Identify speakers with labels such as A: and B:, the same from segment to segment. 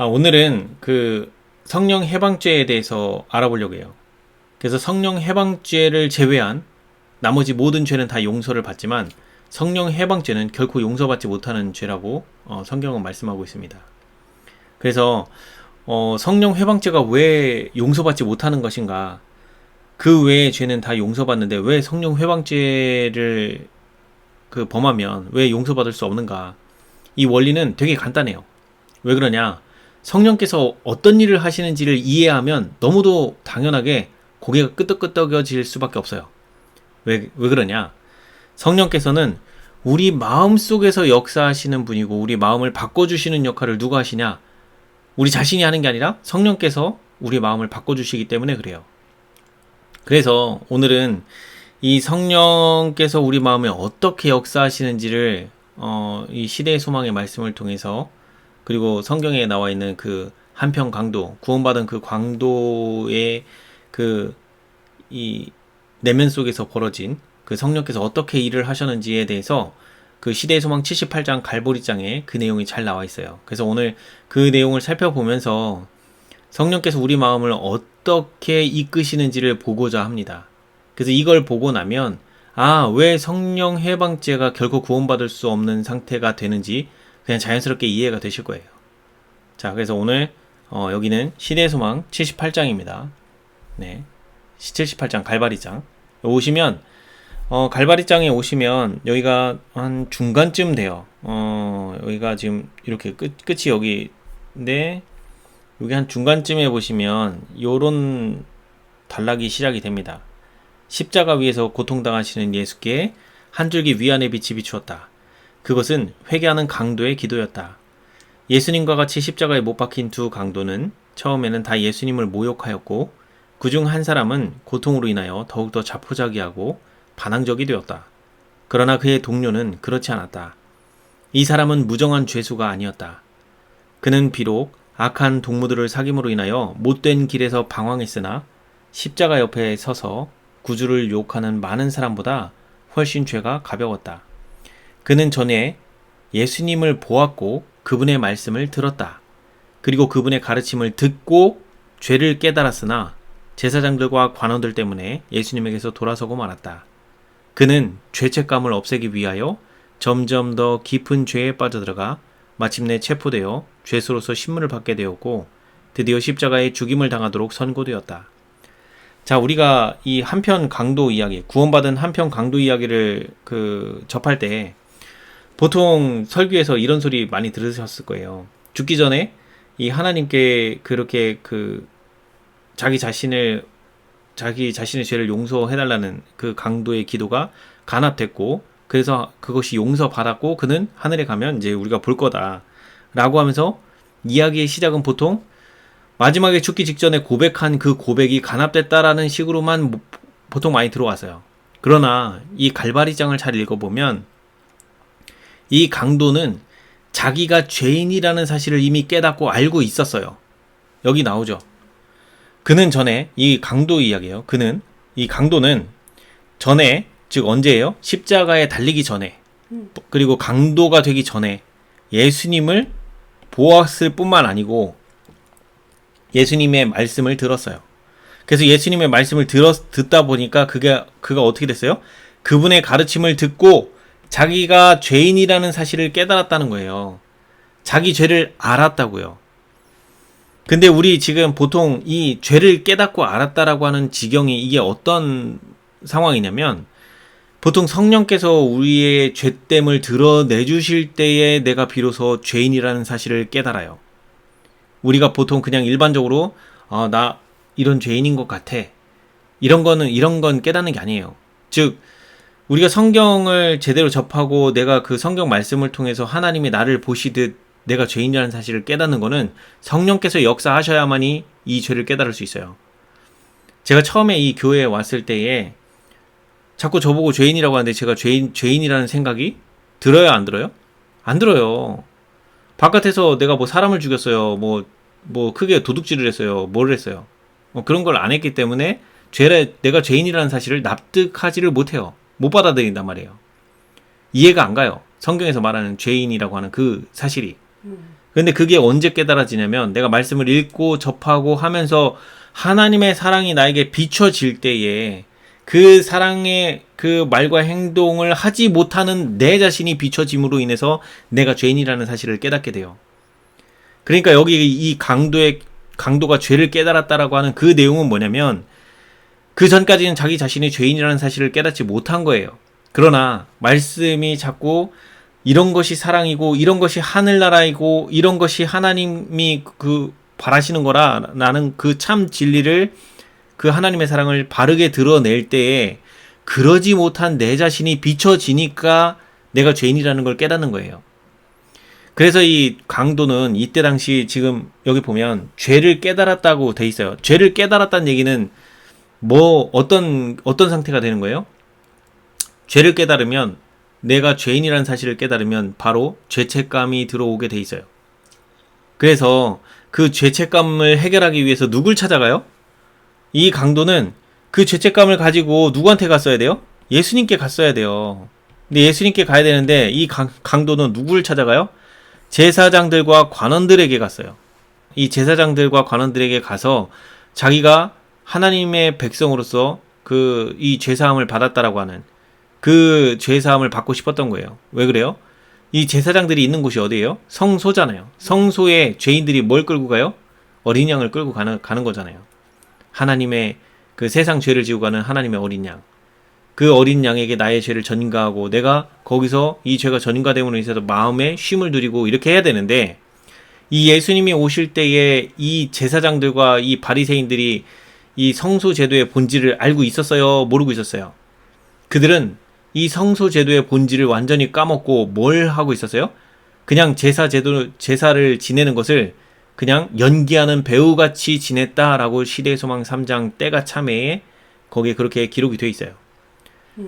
A: 오늘은 그 성령 해방죄에 대해서 알아보려고 해요. 그래서 성령 해방죄를 제외한 나머지 모든 죄는 다 용서를 받지만 성령 해방죄는 결코 용서받지 못하는 죄라고 성경은 말씀하고 있습니다. 그래서 성령 해방죄가 왜 용서받지 못하는 것인가? 그 외의 죄는 다 용서받는데 왜 성령 해방죄를 범하면 왜 용서받을 수 없는가? 이 원리는 되게 간단해요. 왜 그러냐? 성령께서 어떤 일을 하시는지를 이해하면 너무도 당연하게 고개가 끄덕끄덕여질 수밖에 없어요. 왜 그러냐? 성령께서는 우리 마음 속에서 역사하시는 분이고 우리 마음을 바꿔주시는 역할을 누가 하시냐? 우리 자신이 하는 게 아니라 성령께서 우리 마음을 바꿔주시기 때문에 그래요. 그래서 오늘은 이 성령께서 우리 마음에 어떻게 역사하시는지를 이 시대의 소망의 말씀을 통해서 그리고 성경에 나와 있는 그 한편 강도, 구원받은 그 강도의 이 내면 속에서 벌어진 그 성령께서 어떻게 일을 하셨는지에 대해서 그 시대의 소망 78장 갈보리장에 그 내용이 잘 나와 있어요. 그래서 오늘 그 내용을 살펴보면서 성령께서 우리 마음을 어떻게 이끄시는지를 보고자 합니다. 그래서 이걸 보고 나면 왜 성령 해방죄가 결코 구원받을 수 없는 상태가 되는지 그냥 자연스럽게 이해가 되실 거예요. 자, 그래서 오늘 여기는 시대의 소망 78장입니다. 네, 78장 갈바리장 오시면 갈바리장에 오시면 여기가 한 중간쯤 돼요. 여기가 지금 이렇게 끝이 여기인데 여기 한 중간쯤에 보시면 요런 단락이 시작이 됩니다. 십자가 위에서 고통당하시는 예수께 한 줄기 위안의 빛이 비추었다. 그것은 회개하는 강도의 기도였다. 예수님과 같이 십자가에 못 박힌 두 강도는 처음에는 다 예수님을 모욕하였고 그중 한 사람은 고통으로 인하여 더욱더 자포자기하고 반항적이 되었다. 그러나 그의 동료는 그렇지 않았다. 이 사람은 무정한 죄수가 아니었다. 그는 비록 악한 동무들을 사귐으로 인하여 못된 길에서 방황했으나 십자가 옆에 서서 구주를 욕하는 많은 사람보다 훨씬 죄가 가벼웠다. 그는 전에 예수님을 보았고 그분의 말씀을 들었다. 그리고 그분의 가르침을 듣고 죄를 깨달았으나 제사장들과 관원들 때문에 예수님에게서 돌아서고 말았다. 그는 죄책감을 없애기 위하여 점점 더 깊은 죄에 빠져들어가 마침내 체포되어 죄수로서 신문을 받게 되었고 드디어 십자가에 죽임을 당하도록 선고되었다. 자, 우리가 이 한편 강도 이야기, 구원받은 한편 강도 이야기를 접할 때 보통 설교에서 이런 소리 많이 들으셨을 거예요. 죽기 전에 이 하나님께 그렇게 자기 자신의 죄를 용서해달라는 그 강도의 기도가 간합됐고 그래서 그것이 용서받았고 그는 하늘에 가면 이제 우리가 볼 거다 라고 하면서 이야기의 시작은 보통 마지막에 죽기 직전에 고백한 그 고백이 간합됐다라는 식으로만 보통 많이 들어왔어요. 그러나 이 갈바리장을 잘 읽어보면 이 강도는 자기가 죄인이라는 사실을 이미 깨닫고 알고 있었어요. 여기 나오죠. 그는 전에 이 강도 이야기예요. 이 강도는 전에, 즉 언제예요? 십자가에 달리기 전에 그리고 강도가 되기 전에 예수님을 보았을 뿐만 아니고 예수님의 말씀을 들었어요. 그래서 예수님의 말씀을 듣다 보니까 그가 어떻게 됐어요? 그분의 가르침을 듣고 자기가 죄인이라는 사실을 깨달았다는 거예요. 자기 죄를 알았다고요. 근데 우리 지금 보통 이 죄를 깨닫고 알았다라고 하는 지경이 이게 어떤 상황이냐면 보통 성령께서 우리의 죄됨을 드러내주실 때에 내가 비로소 죄인이라는 사실을 깨달아요. 우리가 보통 그냥 일반적으로 나 이런 죄인인 것 같아. 이런 건 깨닫는 게 아니에요. 즉 우리가 성경을 제대로 접하고 내가 그 성경 말씀을 통해서 하나님이 나를 보시듯 내가 죄인이라는 사실을 깨닫는 거는 성령께서 역사하셔야만이 이 죄를 깨달을 수 있어요. 제가 처음에 이 교회에 왔을 때에 자꾸 저보고 죄인이라고 하는데 제가 죄인이라는 생각이 들어요, 안 들어요? 안 들어요. 바깥에서 내가 뭐 사람을 죽였어요. 뭐 크게 도둑질을 했어요. 뭘 했어요. 그런 걸 안 했기 때문에 내가 죄인이라는 사실을 납득하지를 못해요. 못 받아들인단 말이에요. 이해가 안 가요. 성경에서 말하는 죄인이라고 하는 그 사실이. 근데 그게 언제 깨달아지냐면 내가 말씀을 읽고 접하고 하면서 하나님의 사랑이 나에게 비춰질 때에 그 사랑의 그 말과 행동을 하지 못하는 내 자신이 비춰짐으로 인해서 내가 죄인이라는 사실을 깨닫게 돼요. 그러니까 여기 이 강도가 죄를 깨달았다라고 하는 그 내용은 뭐냐면 그 전까지는 자기 자신이 죄인이라는 사실을 깨닫지 못한 거예요. 그러나 말씀이 자꾸 이런 것이 사랑이고 이런 것이 하늘나라이고 이런 것이 하나님이 그 바라시는 거라 나는 그 참 진리를 그 하나님의 사랑을 바르게 드러낼 때에 그러지 못한 내 자신이 비춰지니까 내가 죄인이라는 걸 깨닫는 거예요. 그래서 이 강도는 이때 당시 지금 여기 보면 죄를 깨달았다고 돼 있어요. 죄를 깨달았다는 얘기는 어떤 상태가 되는 거예요? 죄를 깨달으면 내가 죄인이라는 사실을 깨달으면 바로 죄책감이 들어오게 돼 있어요. 그래서 그 죄책감을 해결하기 위해서 누굴 찾아가요? 이 강도는 그 죄책감을 가지고 누구한테 갔어야 돼요? 예수님께 갔어야 돼요. 근데 예수님께 가야 되는데 이 강도는 누구를 찾아가요? 제사장들과 관원들에게 갔어요. 이 제사장들과 관원들에게 가서 자기가 하나님의 백성으로서 이 죄사함을 받았다라고 하는 그 죄사함을 받고 싶었던 거예요. 왜 그래요? 이 제사장들이 있는 곳이 어디예요? 성소잖아요. 성소에 죄인들이 뭘 끌고 가요? 어린 양을 끌고 가는 거잖아요. 하나님의 그 세상 죄를 지고 가는 하나님의 어린 양. 그 어린 양에게 나의 죄를 전가하고 내가 거기서 이 죄가 전가됨으로 인해서 마음에 쉼을 누리고 이렇게 해야 되는데 이 예수님이 오실 때에 이 제사장들과 이 바리새인들이 이 성소 제도의 본질을 알고 있었어요? 모르고 있었어요? 그들은 이 성소 제도의 본질을 완전히 까먹고 뭘 하고 있었어요? 그냥 제사를 지내는 것을 그냥 연기하는 배우같이 지냈다라고 시대의 소망 3장 때가 참회에 거기에 그렇게 기록이 되어 있어요.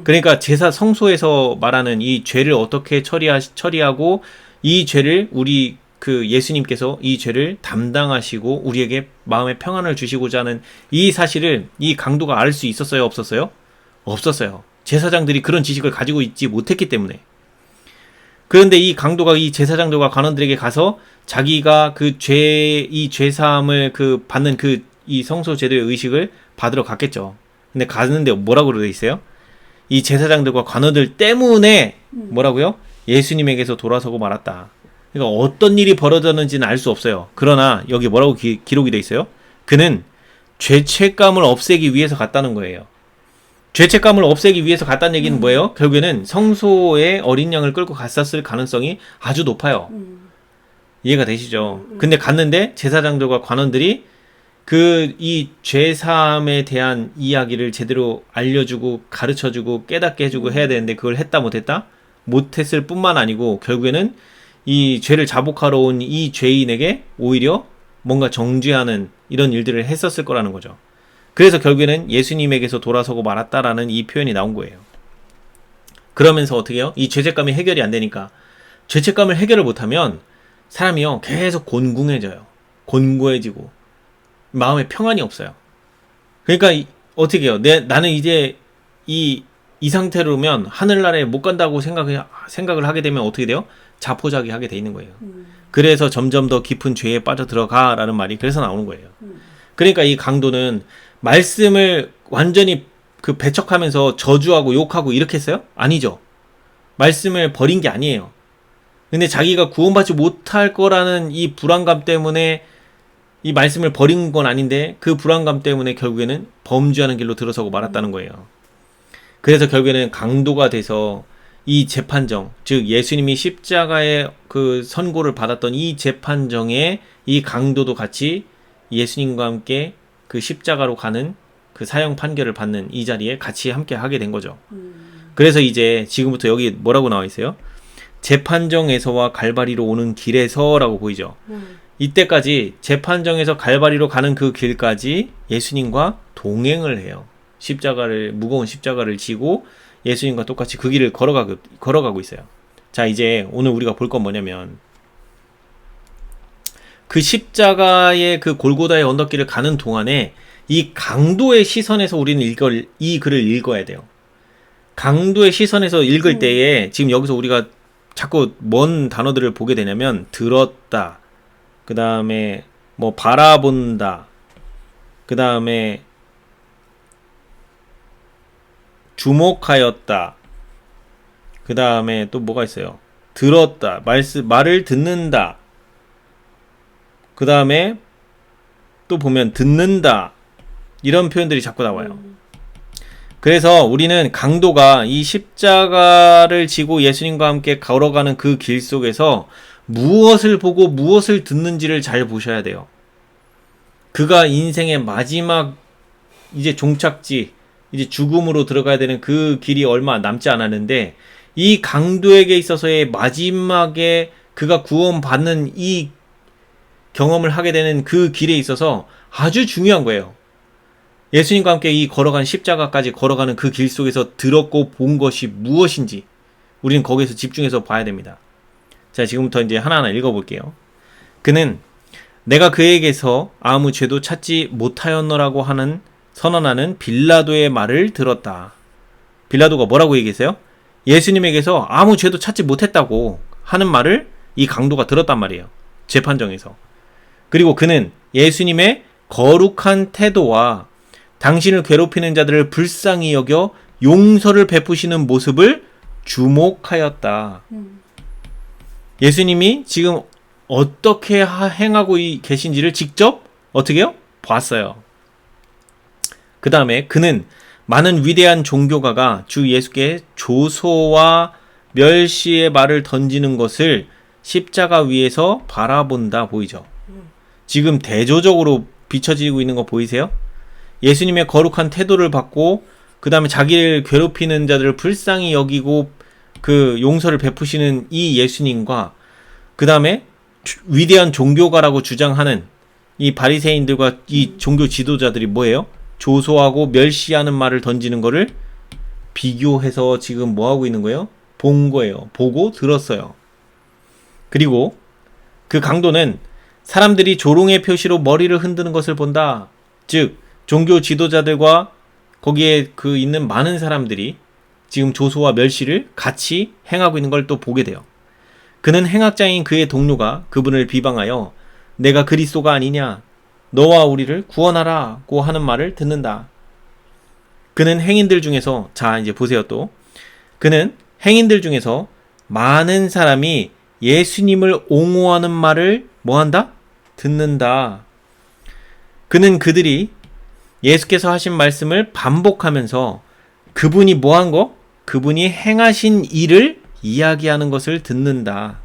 A: 그러니까 성소에서 말하는 이 죄를 어떻게 처리하고 이 죄를 우리 그 예수님께서 이 죄를 담당하시고 우리에게 마음의 평안을 주시고자 하는 이 사실을 이 강도가 알 수 있었어요? 없었어요? 없었어요. 제사장들이 그런 지식을 가지고 있지 못했기 때문에. 그런데 이 강도가 이 제사장들과 관원들에게 가서 자기가 이 죄사함을 받는 이 성소 제도의 의식을 받으러 갔겠죠. 근데 갔는데 뭐라고 되어 있어요? 이 제사장들과 관원들 때문에 뭐라고요? 예수님에게서 돌아서고 말았다. 그러니까 어떤 일이 벌어졌는지는 알 수 없어요. 그러나 여기 뭐라고 기록이 되어 있어요? 그는 죄책감을 없애기 위해서 갔다는 거예요. 죄책감을 없애기 위해서 갔다는 얘기는 뭐예요? 결국에는 성소에 어린 양을 끌고 갔었을 가능성이 아주 높아요. 이해가 되시죠? 근데 갔는데 제사장들과 관원들이 이 죄사함에 대한 이야기를 제대로 알려주고 가르쳐주고 깨닫게 해주고 해야 되는데 그걸 했다 못했다? 못했을 뿐만 아니고 결국에는 이 죄를 자복하러 온 이 죄인에게 오히려 뭔가 정죄하는 이런 일들을 했었을 거라는 거죠. 그래서 결국에는 예수님에게서 돌아서고 말았다라는 이 표현이 나온 거예요. 그러면서 어떻게 해요? 이 죄책감이 해결이 안 되니까 죄책감을 해결을 못하면 사람이요 계속 곤궁해져요. 곤고해지고 마음에 평안이 없어요. 그러니까 어떻게 해요? 나는 이제 이 상태로면 하늘나라에 못 간다고 생각을 하게 되면 어떻게 돼요? 자포자기하게 돼 있는 거예요. 그래서 점점 더 깊은 죄에 빠져 들어가라는 말이 그래서 나오는 거예요. 그러니까 이 강도는 말씀을 완전히 배척하면서 저주하고 욕하고 이렇게 했어요? 아니죠. 말씀을 버린 게 아니에요. 근데 자기가 구원받지 못할 거라는 이 불안감 때문에 이 말씀을 버린 건 아닌데 그 불안감 때문에 결국에는 범죄하는 길로 들어서고 말았다는 거예요. 그래서 결국에는 강도가 돼서 이 재판정, 즉 예수님이 십자가의 선고를 받았던 이 재판정에 이 강도도 같이 예수님과 함께 그 십자가로 가는 그 사형 판결을 받는 이 자리에 같이 함께 하게 된 거죠. 그래서 이제 지금부터 여기 뭐라고 나와 있어요? 재판정에서와 갈바리로 오는 길에서라고 보이죠. 이때까지 재판정에서 갈바리로 가는 그 길까지 예수님과 동행을 해요. 무거운 십자가를 지고 예수님과 똑같이 그 길을 걸어가고 있어요. 자, 이제 오늘 우리가 볼 건 뭐냐면 그 십자가의 그 골고다의 언덕길을 가는 동안에 이 강도의 시선에서 우리는 이 글을 읽어야 돼요. 강도의 시선에서 읽을 때에 지금 여기서 우리가 자꾸 뭔 단어들을 보게 되냐면 들었다, 그 다음에 뭐 바라본다, 그 다음에 주목하였다, 그 다음에 또 뭐가 있어요? 들었다, 말을 듣는다, 그 다음에 또 보면 듣는다, 이런 표현들이 자꾸 나와요. 그래서 우리는 강도가 이 십자가를 지고 예수님과 함께 걸어가는 그 길 속에서 무엇을 보고 무엇을 듣는지를 잘 보셔야 돼요. 그가 인생의 마지막 이제 종착지, 이제 죽음으로 들어가야 되는 그 길이 얼마 남지 않았는데, 이 강도에게 있어서의 마지막에 그가 구원받는 이 경험을 하게 되는 그 길에 있어서 아주 중요한 거예요. 예수님과 함께 이 걸어간 십자가까지 걸어가는 그 길 속에서 들었고 본 것이 무엇인지 우리는 거기에서 집중해서 봐야 됩니다. 자, 지금부터 이제 하나하나 읽어볼게요. 그는 내가 그에게서 아무 죄도 찾지 못하였노라고 선언하는 빌라도의 말을 들었다. 빌라도가 뭐라고 얘기했어요? 예수님에게서 아무 죄도 찾지 못했다고 하는 말을 이 강도가 들었단 말이에요. 재판정에서. 그리고 그는 예수님의 거룩한 태도와 당신을 괴롭히는 자들을 불쌍히 여겨 용서를 베푸시는 모습을 주목하였다. 예수님이 지금 어떻게 행하고 계신지를 직접 어떻게 해요? 봤어요. 그 다음에 그는 많은 위대한 종교가가 주 예수께 조소와 멸시의 말을 던지는 것을 십자가 위에서 바라본다 보이죠? 지금 대조적으로 비춰지고 있는 거 보이세요? 예수님의 거룩한 태도를 받고 그 다음에 자기를 괴롭히는 자들을 불쌍히 여기고 그 용서를 베푸시는 이 예수님과 그 다음에 위대한 종교가라고 주장하는 이 바리새인들과 이 종교 지도자들이 뭐예요? 조소하고 멸시하는 말을 던지는 거를 비교해서 지금 뭐 하고 있는 거예요? 본 거예요. 보고 들었어요. 그리고 그 강도는 사람들이 조롱의 표시로 머리를 흔드는 것을 본다. 즉 종교 지도자들과 거기에 그 있는 많은 사람들이 지금 조소와 멸시를 같이 행하고 있는 걸 또 보게 돼요. 그는 행악자인 그의 동료가 그분을 비방하여 내가 그리스도가 아니냐, 너와 우리를 구원하라고 하는 말을 듣는다. 그는 행인들 중에서, 자 이제 보세요 또, 그는 행인들 중에서 많은 사람이 예수님을 옹호하는 말을 뭐한다? 듣는다. 그는 그들이 예수께서 하신 말씀을 반복하면서 그분이 뭐한 거? 그분이 행하신 일을 이야기하는 것을 듣는다.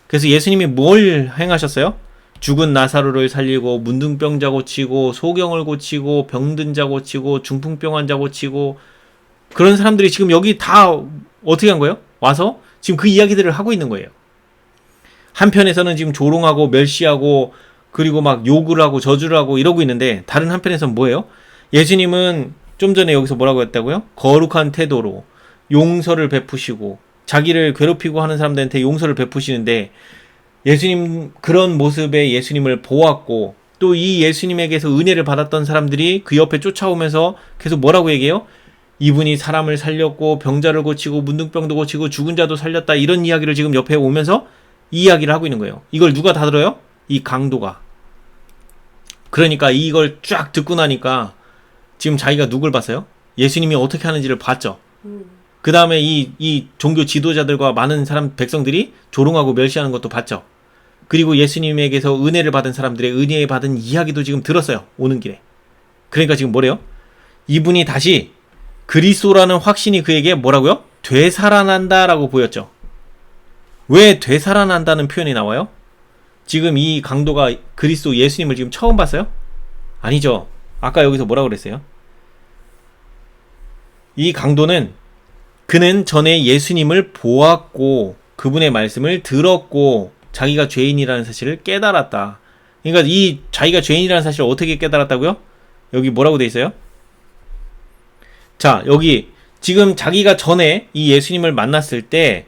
A: 그래서 예수님이 뭘 행하셨어요? 죽은 나사로를 살리고 문둥병자 고치고 소경을 고치고 병든 자 고치고 중풍병 환자 고치고, 그런 사람들이 지금 여기 다 어떻게 한 거예요? 와서 지금 그 이야기들을 하고 있는 거예요. 한편에서는 지금 조롱하고 멸시하고 그리고 막 욕을 하고 저주를 하고 이러고 있는데, 다른 한편에서는 뭐예요? 예수님은 좀 전에 여기서 뭐라고 했다고요? 거룩한 태도로 용서를 베푸시고 자기를 괴롭히고 하는 사람들한테 용서를 베푸시는데, 예수님 그런 모습의 예수님을 보았고 또 이 예수님에게서 은혜를 받았던 사람들이 그 옆에 쫓아오면서 계속 뭐라고 얘기해요? 이분이 사람을 살렸고 병자를 고치고 문둥병도 고치고 죽은 자도 살렸다, 이런 이야기를 지금 옆에 오면서 이야기를 하고 있는 거예요. 이걸 누가 다 들어요? 이 강도가. 그러니까 이걸 쫙 듣고 나니까 지금 자기가 누굴 봤어요? 예수님이 어떻게 하는지를 봤죠. 그 다음에 이 종교 지도자들과 많은 백성들이 조롱하고 멸시하는 것도 봤죠. 그리고 예수님에게서 은혜를 받은 사람들의 은혜 받은 이야기도 지금 들었어요. 오는 길에. 그러니까 지금 뭐래요? 이분이 다시 그리스도라는 확신이 그에게 뭐라고요? 되살아난다라고 보였죠. 왜 되살아난다는 표현이 나와요? 지금 이 강도가 그리스도 예수님을 지금 처음 봤어요? 아니죠. 아까 여기서 뭐라고 그랬어요? 이 강도는 그는 전에 예수님을 보았고 그분의 말씀을 들었고 자기가 죄인이라는 사실을 깨달았다. 그러니까 이 자기가 죄인이라는 사실을 어떻게 깨달았다고요? 여기 뭐라고 돼 있어요? 자, 여기 지금 자기가 전에 이 예수님을 만났을 때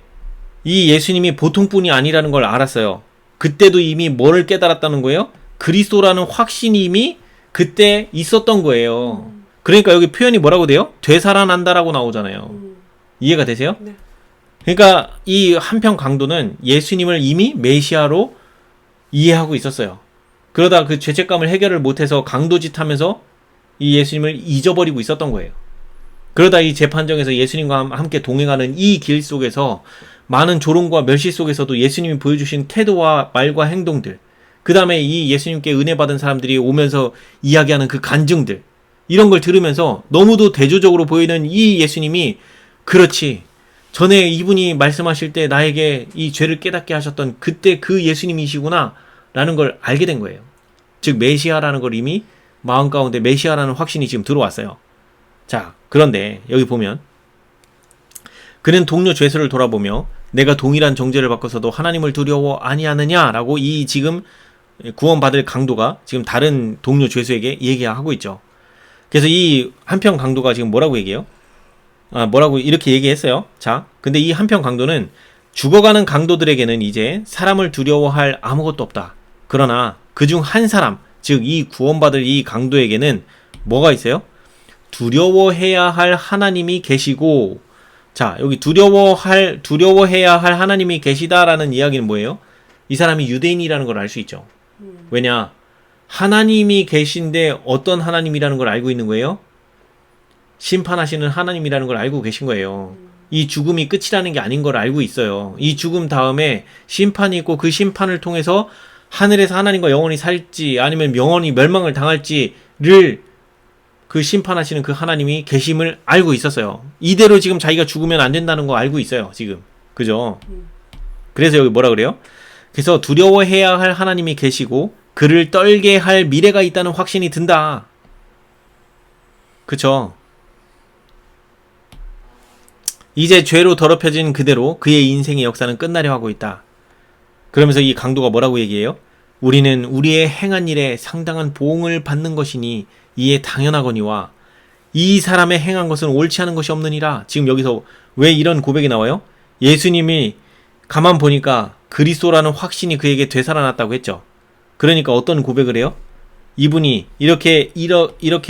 A: 이 예수님이 보통 분이 아니라는 걸 알았어요. 그때도 이미 뭐를 깨달았다는 거예요? 그리스도라는 확신이 이미 그때 있었던 거예요. 그러니까 여기 표현이 뭐라고 돼요? 되살아난다라고 나오잖아요. 이해가 되세요?
B: 네.
A: 그러니까 이 한편 강도는 예수님을 이미 메시아로 이해하고 있었어요. 그러다 그 죄책감을 해결을 못해서 강도짓 하면서 이 예수님을 잊어버리고 있었던 거예요. 그러다 이 재판정에서 예수님과 함께 동행하는 이 길 속에서 많은 조롱과 멸시 속에서도 예수님이 보여주신 태도와 말과 행동들, 그 다음에 이 예수님께 은혜 받은 사람들이 오면서 이야기하는 그 간증들, 이런 걸 들으면서 너무도 대조적으로 보이는 이 예수님이, 그렇지, 전에 이분이 말씀하실 때 나에게 이 죄를 깨닫게 하셨던 그때 그 예수님이시구나 라는 걸 알게 된 거예요. 즉 메시아라는 걸 이미 마음 가운데 메시아라는 확신이 지금 들어왔어요. 자, 그런데 여기 보면 그는 동료 죄수를 돌아보며 내가 동일한 정죄를 받고서도 하나님을 두려워 아니하느냐라고 이 지금 구원받을 강도가 지금 다른 동료 죄수에게 얘기하고 있죠. 그래서 이 한편 강도가 지금 뭐라고 얘기해요? 뭐라고 이렇게 얘기했어요. 자, 근데 이 한편 강도는 죽어가는 강도들에게는 이제 사람을 두려워할 아무것도 없다. 그러나 그중 한 사람, 즉 이 구원받을 이 강도에게는 뭐가 있어요? 두려워해야 할 하나님이 계시고, 자, 여기 두려워해야 할 하나님이 계시다라는 이야기는 뭐예요? 이 사람이 유대인이라는 걸 알 수 있죠. 왜냐? 하나님이 계신데 어떤 하나님이라는 걸 알고 있는 거예요? 심판하시는 하나님이라는 걸 알고 계신 거예요. 이 죽음이 끝이라는 게 아닌 걸 알고 있어요. 이 죽음 다음에 심판이 있고 그 심판을 통해서 하늘에서 하나님과 영원히 살지 아니면 영원히 멸망을 당할지를 그 심판하시는 그 하나님이 계심을 알고 있었어요. 이대로 지금 자기가 죽으면 안 된다는 거 알고 있어요. 지금. 그죠? 그래서 여기 뭐라 그래요? 그래서 두려워해야 할 하나님이 계시고 그를 떨게 할 미래가 있다는 확신이 든다. 그쵸? 이제 죄로 더럽혀진 그대로 그의 인생의 역사는 끝나려 하고 있다. 그러면서 이 강도가 뭐라고 얘기해요? 우리는 우리의 행한 일에 상당한 보응을 받는 것이니 이에 당연하거니와 이 사람의 행한 것은 옳지 않은 것이 없느니라. 지금 여기서 왜 이런 고백이 나와요? 예수님이 가만 보니까 그리스도라는 확신이 그에게 되살아났다고 했죠. 그러니까 어떤 고백을 해요? 이분이 이렇게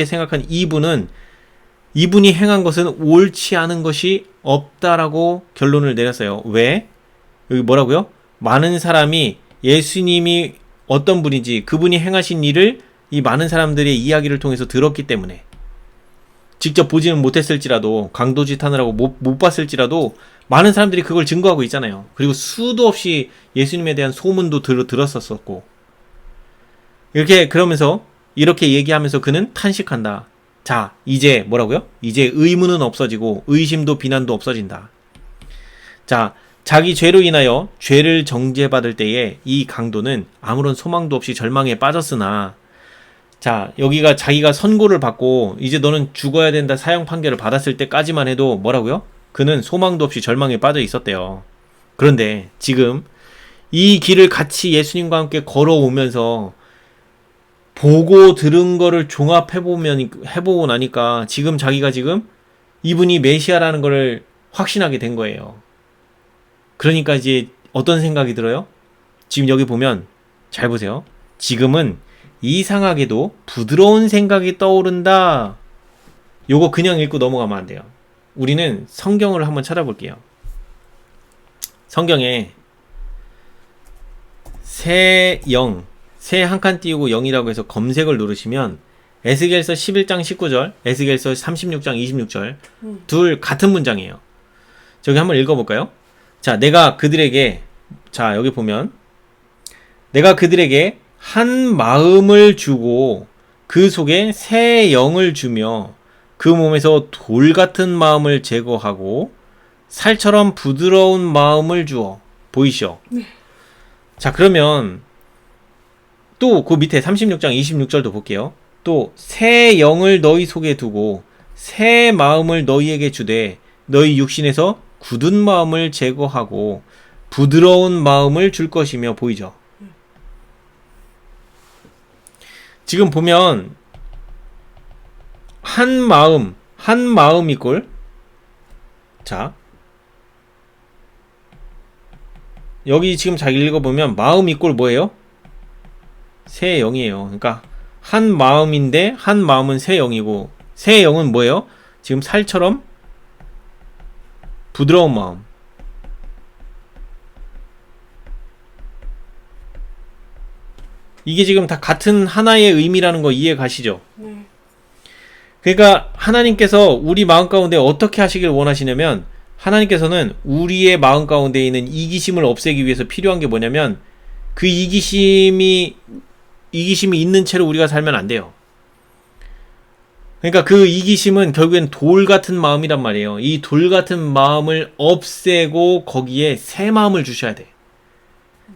A: 생각한 이분이 행한 것은 옳지 않은 것이 없다라고 결론을 내렸어요. 왜? 여기 뭐라고요? 많은 사람이 예수님이 어떤 분인지 그분이 행하신 일을 이 많은 사람들의 이야기를 통해서 들었기 때문에, 직접 보지는 못했을지라도, 강도짓 하느라고 못 봤을지라도 많은 사람들이 그걸 증거하고 있잖아요. 그리고 수도 없이 예수님에 대한 소문도 들었었고, 이렇게 그러면서 이렇게 얘기하면서 그는 탄식한다. 자, 이제 뭐라고요? 이제 의문은 없어지고 의심도 비난도 없어진다. 자, 자기 죄로 인하여 죄를 정죄받을 때에 이 강도는 아무런 소망도 없이 절망에 빠졌으나, 자, 여기가 자기가 선고를 받고 이제 너는 죽어야 된다 사형 판결을 받았을 때까지만 해도 뭐라고요? 그는 소망도 없이 절망에 빠져 있었대요. 그런데 지금 이 길을 같이 예수님과 함께 걸어오면서 보고 들은 거를 해보고 나니까 지금 자기가 지금 이분이 메시아라는 거를 확신하게 된 거예요. 그러니까 이제 어떤 생각이 들어요? 지금 여기 보면 잘 보세요. 지금은 이상하게도 부드러운 생각이 떠오른다. 요거 그냥 읽고 넘어가면 안 돼요. 우리는 성경을 한번 찾아볼게요. 성경에 새 한 칸 띄우고 0이라고 해서 검색을 누르시면 에스겔서 11장 19절, 에스겔서 36장 26절 둘 같은 문장이에요. 저기 한번 읽어볼까요? 자, 내가 그들에게, 자, 여기 보면 내가 그들에게 한 마음을 주고 그 속에 새 영을 주며 그 몸에서 돌 같은 마음을 제거하고 살처럼 부드러운 마음을 주어. 보이시죠? 네. 자, 그러면 또 그 밑에 36장 26절도 볼게요. 또 새 영을 너희 속에 두고 새 마음을 너희에게 주되 너희 육신에서 굳은 마음을 제거하고 부드러운 마음을 줄 것이며. 보이죠? 지금 보면 한 마음 이꼴, 자, 여기 지금 잘 읽어보면 마음 이꼴 뭐예요? 새 영이에요. 그러니까 한 마음인데 한 마음은 새 영이고, 새 영은 뭐예요? 지금 살처럼 부드러운 마음. 이게 지금 다 같은 하나의 의미라는 거 이해 가시죠?
B: 네.
A: 그러니까 하나님께서 우리 마음 가운데 어떻게 하시길 원하시냐면, 하나님께서는 우리의 마음 가운데 있는 이기심을 없애기 위해서 필요한 게 뭐냐면, 그 이기심이 있는 채로 우리가 살면 안 돼요. 그러니까 그 이기심은 결국엔 돌 같은 마음이란 말이에요. 이 돌 같은 마음을 없애고 거기에 새 마음을 주셔야 돼.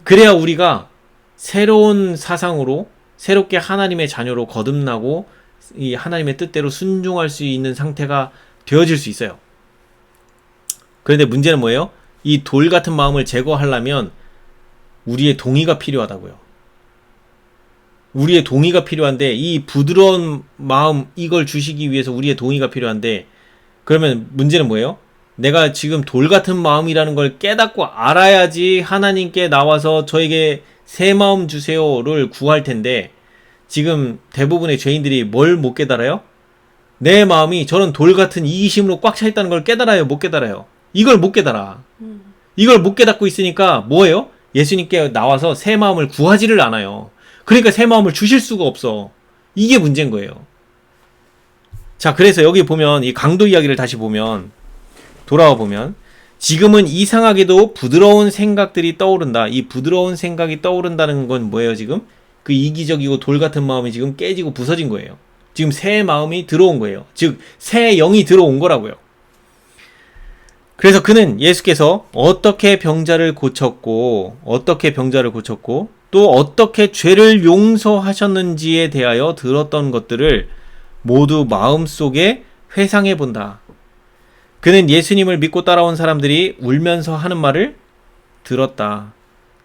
A: 그래야 우리가 새로운 사상으로 새롭게 하나님의 자녀로 거듭나고 이 하나님의 뜻대로 순종할 수 있는 상태가 되어질 수 있어요. 그런데 문제는 뭐예요? 이 돌 같은 마음을 제거하려면 우리의 동의가 필요하다고요. 우리의 동의가 필요한데, 이 부드러운 마음, 이걸 주시기 위해서 우리의 동의가 필요한데, 그러면 문제는 뭐예요? 내가 지금 돌 같은 마음이라는 걸 깨닫고 알아야지 하나님께 나와서 저에게 새 마음 주세요를 구할 텐데, 지금 대부분의 죄인들이 뭘 못 깨달아요? 내 마음이 저런 돌 같은 이기심으로 꽉 차 있다는 걸 깨달아요? 못 깨달아요? 이걸 못 깨달아. 이걸 못 깨닫고 있으니까 뭐예요? 예수님께 나와서 새 마음을 구하지를 않아요. 그러니까 새 마음을 주실 수가 없어. 이게 문제인 거예요. 자, 그래서 여기 보면 이 강도 이야기를 다시 보면, 돌아와 보면, 지금은 이상하게도 부드러운 생각들이 떠오른다. 이 부드러운 생각이 떠오른다는 건 뭐예요, 지금? 그 이기적이고 돌 같은 마음이 지금 깨지고 부서진 거예요. 지금 새 마음이 들어온 거예요. 즉, 새 영이 들어온 거라고요. 그래서 그는 예수께서 어떻게 병자를 고쳤고, 또 어떻게 죄를 용서하셨는지에 대하여 들었던 것들을 모두 마음속에 회상해 본다. 그는 예수님을 믿고 따라온 사람들이 울면서 하는 말을 들었다.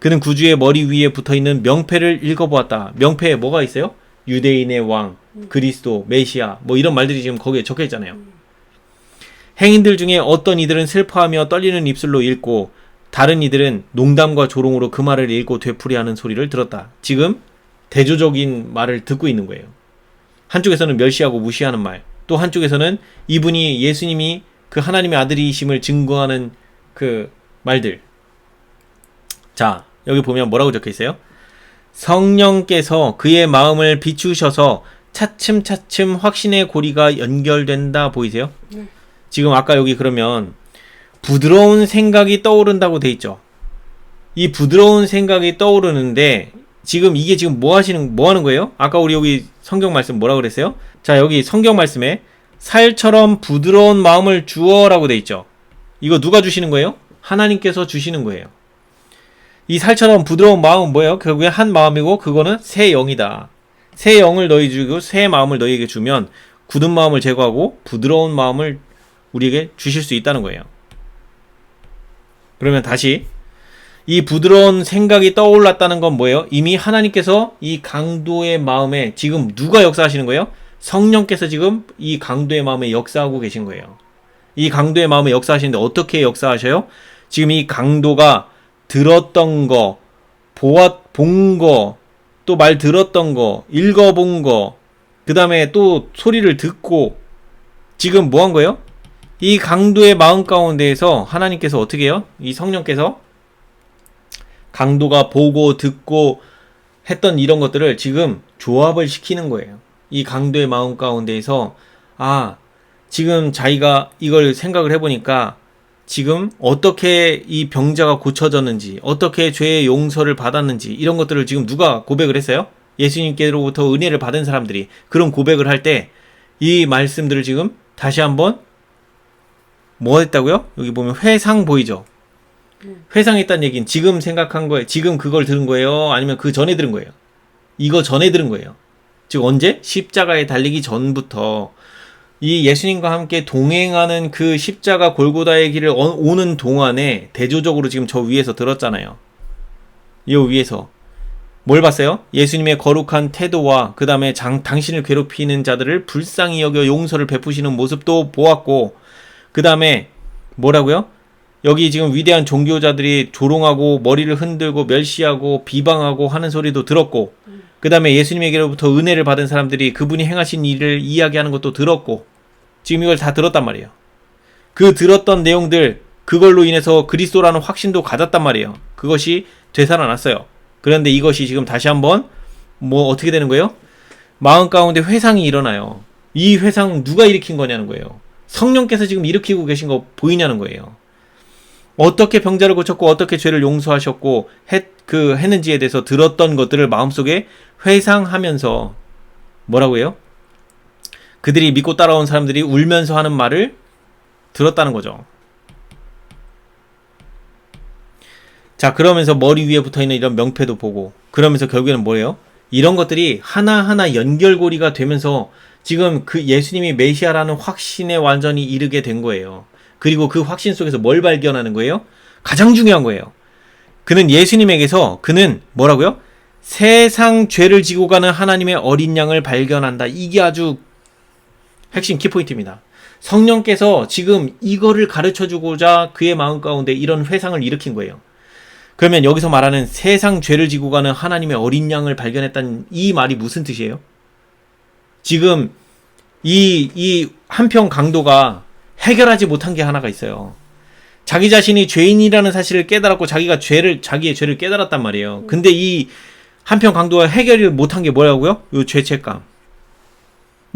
A: 그는 구주의 머리 위에 붙어있는 명패를 읽어보았다. 명패에 뭐가 있어요? 유대인의 왕, 그리스도, 메시아, 뭐 이런 말들이 지금 거기에 적혀 있잖아요. 행인들 중에 어떤 이들은 슬퍼하며 떨리는 입술로 읽고, 다른 이들은 농담과 조롱으로 그 말을 읽고 되풀이하는 소리를 들었다. 지금 대조적인 말을 듣고 있는 거예요. 한쪽에서는 멸시하고 무시하는 말, 또 한쪽에서는 이분이 예수님이 그 하나님의 아들이심을 증거하는 그 말들. 자, 여기 보면 뭐라고 적혀 있어요? 성령께서 그의 마음을 비추셔서 차츰차츰 확신의 고리가 연결된다. 보이세요? 지금 아까 여기 그러면 부드러운 생각이 떠오른다고 돼 있죠. 이 부드러운 생각이 떠오르는데, 지금 이게 지금 뭐 하는 거예요? 아까 우리 여기 성경 말씀 뭐라 그랬어요? 자, 여기 성경 말씀에 살처럼 부드러운 마음을 주어라고 돼 있죠. 이거 누가 주시는 거예요? 하나님께서 주시는 거예요. 이 살처럼 부드러운 마음은 뭐예요? 결국에 한 마음이고, 그거는 새 영이다. 새 영을 너희 주고 새 마음을 너희에게 주면 굳은 마음을 제거하고 부드러운 마음을 우리에게 주실 수 있다는 거예요. 그러면 다시, 이 부드러운 생각이 떠올랐다는 건 뭐예요? 이미 하나님께서 이 강도의 마음에 지금 누가 역사하시는 거예요? 성령께서 지금 이 강도의 마음에 역사하고 계신 거예요. 이 강도의 마음에 역사하시는데 어떻게 역사하셔요? 지금 이 강도가 들었던 거, 본 거, 또 말 들었던 거, 읽어본 거, 그 다음에 또 소리를 듣고, 지금 뭐 한 거예요? 이 강도의 마음 가운데에서 하나님께서 어떻게 해요? 이 성령께서 강도가 보고 듣고 했던 이런 것들을 지금 조합을 시키는 거예요. 이 강도의 마음 가운데에서, 아, 지금 자기가 이걸 생각을 해보니까 지금 어떻게 이 병자가 고쳐졌는지, 어떻게 죄의 용서를 받았는지, 이런 것들을 지금 누가 고백을 했어요? 예수님께로부터 은혜를 받은 사람들이 그런 고백을 할 때 이 말씀들을 지금 다시 한번 뭐 했다고요? 여기 보면 회상 보이죠? 회상했다는 얘기는 지금 생각한 거예요? 지금 그걸 들은 거예요? 아니면 그 전에 들은 거예요? 이거 전에 들은 거예요. 즉 언제? 십자가에 달리기 전부터 이 예수님과 함께 동행하는 그 십자가 골고다의 길을 오는 동안에 대조적으로 지금 저 위에서 들었잖아요. 이 위에서 뭘 봤어요? 예수님의 거룩한 태도와 그 다음에 당신을 괴롭히는 자들을 불쌍히 여겨 용서를 베푸시는 모습도 보았고, 그 다음에 뭐라고요? 여기 지금 위대한 종교자들이 조롱하고 머리를 흔들고 멸시하고 비방하고 하는 소리도 들었고, 그 다음에 예수님에게로부터 은혜를 받은 사람들이 그분이 행하신 일을 이야기하는 것도 들었고, 지금 이걸 다 들었단 말이에요. 그 들었던 내용들, 그걸로 인해서 그리스도라는 확신도 가졌단 말이에요. 그것이 되살아났어요. 그런데 이것이 지금 다시 한번 뭐 어떻게 되는 거예요? 마음 가운데 회상이 일어나요. 이 회상 누가 일으킨 거냐는 거예요. 성령께서 지금 일으키고 계신 거 보이냐는 거예요. 어떻게 병자를 고쳤고 어떻게 죄를 용서하셨고 했는지에 대해서 들었던 것들을 마음속에 회상하면서 뭐라고 해요? 그들이 믿고 따라온 사람들이 울면서 하는 말을 들었다는 거죠. 자, 그러면서 머리 위에 붙어있는 이런 명패도 보고, 그러면서 결국에는 뭐예요? 이런 것들이 하나하나 연결고리가 되면서 지금 그 예수님이 메시아라는 확신에 완전히 이르게 된 거예요. 그리고 그 확신 속에서 뭘 발견하는 거예요? 가장 중요한 거예요. 그는 예수님에게서 그는 뭐라고요? 세상 죄를 지고 가는 하나님의 어린 양을 발견한다. 이게 아주 핵심 키포인트입니다. 성령께서 지금 이거를 가르쳐주고자 그의 마음 가운데 이런 회상을 일으킨 거예요. 그러면 여기서 말하는 세상 죄를 지고 가는 하나님의 어린 양을 발견했다는 이 말이 무슨 뜻이에요? 지금 이 한편 강도가 해결하지 못한 게 하나가 있어요. 자기 자신이 죄인이라는 사실을 깨달았고 자기의 죄를 깨달았단 말이에요. 근데 이 한편 강도가 해결을 못한 게 뭐라고요? 요 죄책감.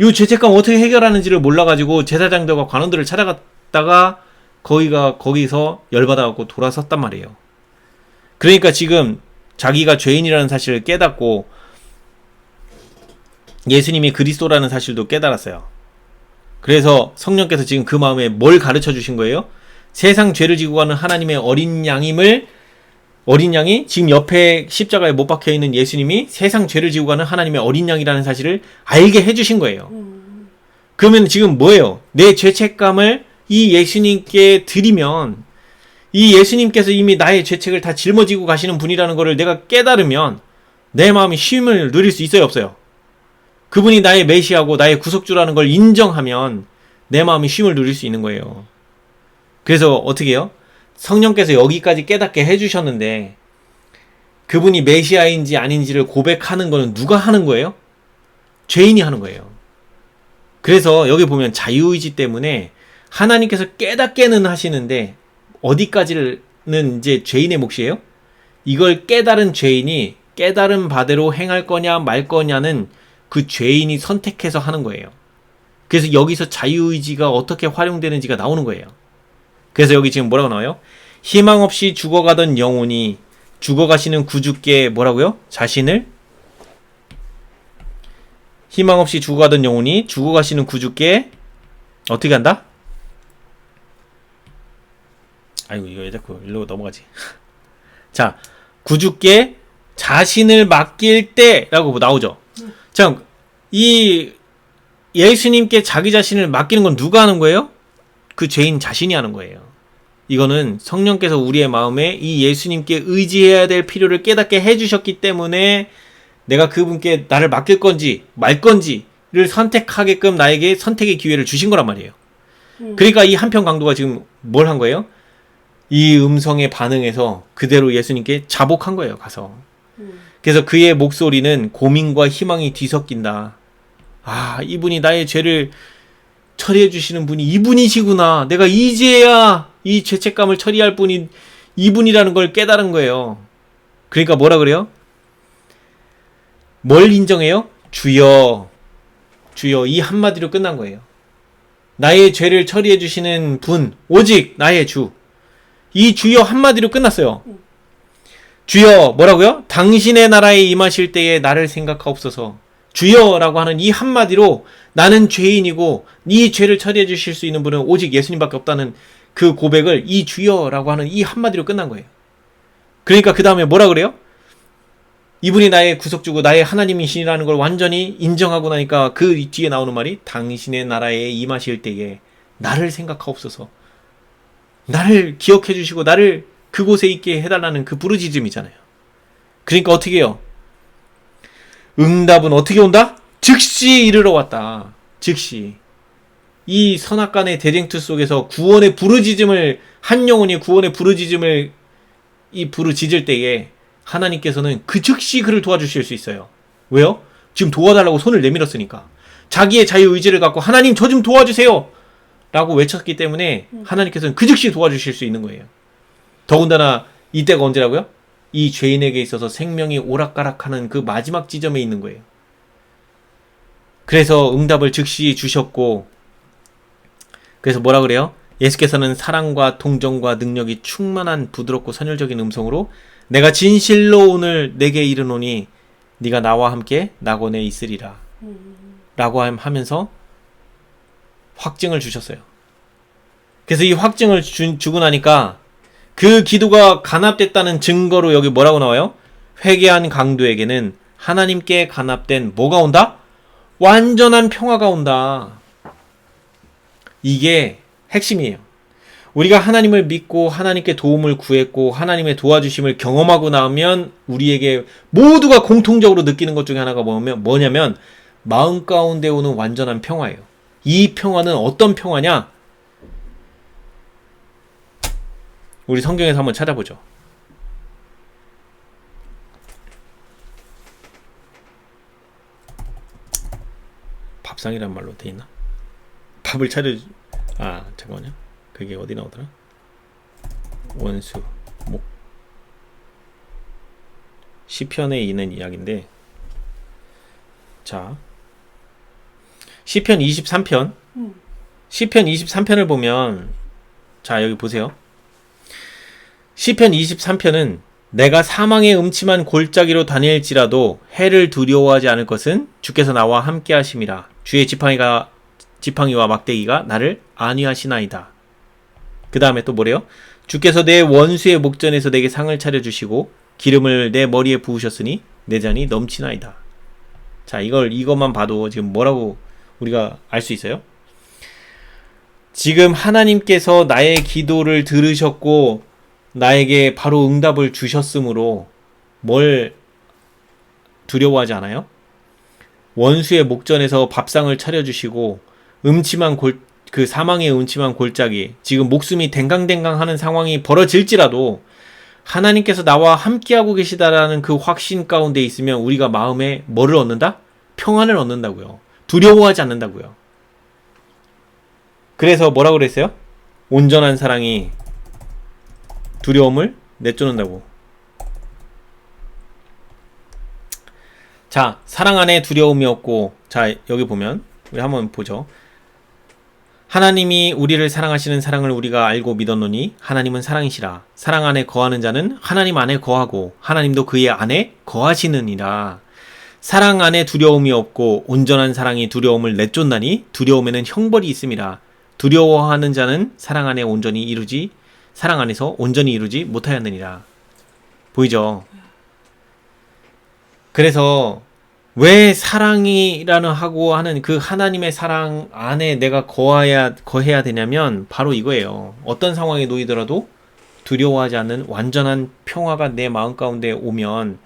A: 요 죄책감 어떻게 해결하는지를 몰라가지고 제사장들과 관원들을 찾아갔다가 거기서 열받아갖고 돌아섰단 말이에요. 그러니까 지금 자기가 죄인이라는 사실을 깨닫고 예수님이 그리스도라는 사실도 깨달았어요. 그래서 성령께서 지금 그 마음에 뭘 가르쳐 주신 거예요? 세상 죄를 지고 가는 하나님의 어린 양이 지금 옆에 십자가에 못 박혀 있는 예수님이 세상 죄를 지고 가는 하나님의 어린 양이라는 사실을 알게 해주신 거예요. 그러면 지금 뭐예요? 내 죄책감을 이 예수님께 드리면 이 예수님께서 이미 나의 죄책을 다 짊어지고 가시는 분이라는 것을 내가 깨달으면 내 마음이 쉼을 누릴 수 있어요, 없어요? 그분이 나의 메시아고 나의 구속주라는 걸 인정하면 내 마음이 쉼을 누릴 수 있는 거예요. 그래서 어떻게 해요? 성령께서 여기까지 깨닫게 해주셨는데 그분이 메시아인지 아닌지를 고백하는 거는 누가 하는 거예요? 죄인이 하는 거예요. 그래서 여기 보면 자유의지 때문에 하나님께서 깨닫게는 하시는데 어디까지는 이제 죄인의 몫이에요? 이걸 깨달은 죄인이 깨달은 바대로 행할 거냐 말 거냐는 그 죄인이 선택해서 하는 거예요. 그래서 여기서 자유의지가 어떻게 활용되는지가 나오는 거예요. 그래서 여기 지금 뭐라고 나와요? 희망 없이 죽어가던 영혼이 죽어가시는 구주께 뭐라고요? 희망 없이 죽어가던 영혼이 죽어가시는 구주께 어떻게 한다? 아이고 이거 왜 자꾸 일로 넘어가지. 자, 구주께 자신을 맡길 때라고 나오죠. 자, 이 예수님께 자기 자신을 맡기는 건 누가 하는 거예요? 그 죄인 자신이 하는 거예요. 이거는 성령께서 우리의 마음에 이 예수님께 의지해야 될 필요를 깨닫게 해주셨기 때문에 내가 그분께 나를 맡길 건지 말 건지를 선택하게끔 나에게 선택의 기회를 주신 거란 말이에요. 그러니까 이 한편 강도가 지금 뭘 한 거예요? 이 음성에 반응해서 그대로 예수님께 자복한 거예요, 가서. 그래서 그의 목소리는 고민과 희망이 뒤섞인다. 아, 이분이 나의 죄를 처리해 주시는 분이 이분이시구나. 내가 이제야 이 죄책감을 처리할 분이 이분이라는 걸 깨달은 거예요. 그러니까 뭐라 그래요? 뭘 인정해요? 주여. 주여. 이 한마디로 끝난 거예요. 나의 죄를 처리해 주시는 분, 오직 나의 주. 이 주여 한마디로 끝났어요. 주여 뭐라고요? 당신의 나라에 임하실 때에 나를 생각하옵소서. 주여라고 하는 이 한마디로 나는 죄인이고 이 죄를 처리해 주실 수 있는 분은 오직 예수님밖에 없다는 그 고백을 이 주여라고 하는 이 한마디로 끝난 거예요. 그러니까 그 다음에 뭐라 그래요? 이분이 나의 구속주고 나의 하나님이시라는 걸 완전히 인정하고 나니까 그 뒤에 나오는 말이 당신의 나라에 임하실 때에 나를 생각하옵소서. 나를 기억해 주시고 나를 그곳에 있게 해달라는 그 부르짖음이잖아요. 그러니까 어떻게 해요? 응답은 어떻게 온다? 즉시 이르러 왔다. 즉시. 이 선악간의 대쟁투 속에서 구원의 부르짖음을 한 영혼이 구원의 부르짖음을 부르짖을 때에 하나님께서는 그 즉시 그를 도와주실 수 있어요. 왜요? 지금 도와달라고 손을 내밀었으니까. 자기의 자유의지를 갖고 하나님 저 좀 도와주세요 라고 외쳤기 때문에 하나님께서는 그 즉시 도와주실 수 있는 거예요. 더군다나 이때가 언제라고요? 이 죄인에게 있어서 생명이 오락가락하는 그 마지막 지점에 있는 거예요. 그래서 응답을 즉시 주셨고, 그래서 뭐라 그래요? 예수께서는 사랑과 동정과 능력이 충만한 부드럽고 선율적인 음성으로 내가 진실로 오늘 내게 이르노니 네가 나와 함께 낙원에 있으리라 라고 하면서 확증을 주셨어요. 그래서 이 확증을 주고 나니까 그 기도가 간합됐다는 증거로 여기 뭐라고 나와요? 회개한 강도에게는 하나님께 간합된 뭐가 온다? 완전한 평화가 온다. 이게 핵심이에요. 우리가 하나님을 믿고 하나님께 도움을 구했고 하나님의 도와주심을 경험하고 나면 우리에게 모두가 공통적으로 느끼는 것 중에 하나가 뭐냐면 마음 가운데 오는 완전한 평화예요. 이 평화는 어떤 평화냐? 우리 성경에서 한번 찾아보죠. 밥상이란 말로 돼 있나? 밥을 잠깐만요. 그게 어디 나오더라? 원수, 목. 시편에 있는 이야기인데, 자, 시편 23편. 시편 23편을 보면, 자, 여기 보세요. 시편 23편은 내가 사망의 음침한 골짜기로 다닐지라도 해를 두려워하지 않을 것은 주께서 나와 함께 하심이라. 주의 지팡이와 막대기가 나를 안위하시나이다. 그 다음에 또 뭐래요? 주께서 내 원수의 목전에서 내게 상을 차려주시고 기름을 내 머리에 부으셨으니 내 잔이 넘치나이다. 자, 이것만 봐도 지금 뭐라고 우리가 알 수 있어요? 지금 하나님께서 나의 기도를 들으셨고 나에게 바로 응답을 주셨으므로 뭘 두려워하지 않아요? 원수의 목전에서 밥상을 차려주시고 그 사망의 음침한 골짜기, 지금 목숨이 댕강댕강 하는 상황이 벌어질지라도 하나님께서 나와 함께하고 계시다라는 그 확신 가운데 있으면 우리가 마음에 뭐를 얻는다? 평안을 얻는다고요. 두려워하지 않는다고요. 그래서 뭐라고 그랬어요? 온전한 사랑이 두려움을 내쫓는다고. 자, 사랑 안에 두려움이 없고, 자, 여기 보면 우리 한번 보죠. 하나님이 우리를 사랑하시는 사랑을 우리가 알고 믿었노니 하나님은 사랑이시라. 사랑 안에 거하는 자는 하나님 안에 거하고 하나님도 그의 안에 거하시느니라. 사랑 안에 두려움이 없고 온전한 사랑이 두려움을 내쫓나니 두려움에는 형벌이 있음이라. 두려워하는 자는 사랑 안에서 온전히 이루지 못하였느니라. 보이죠? 그래서 왜 사랑이라는 하고 하는 그 하나님의 사랑 안에 내가 거해야 되냐면 바로 이거예요. 어떤 상황에 놓이더라도 두려워하지 않는 완전한 평화가 내 마음 가운데 오면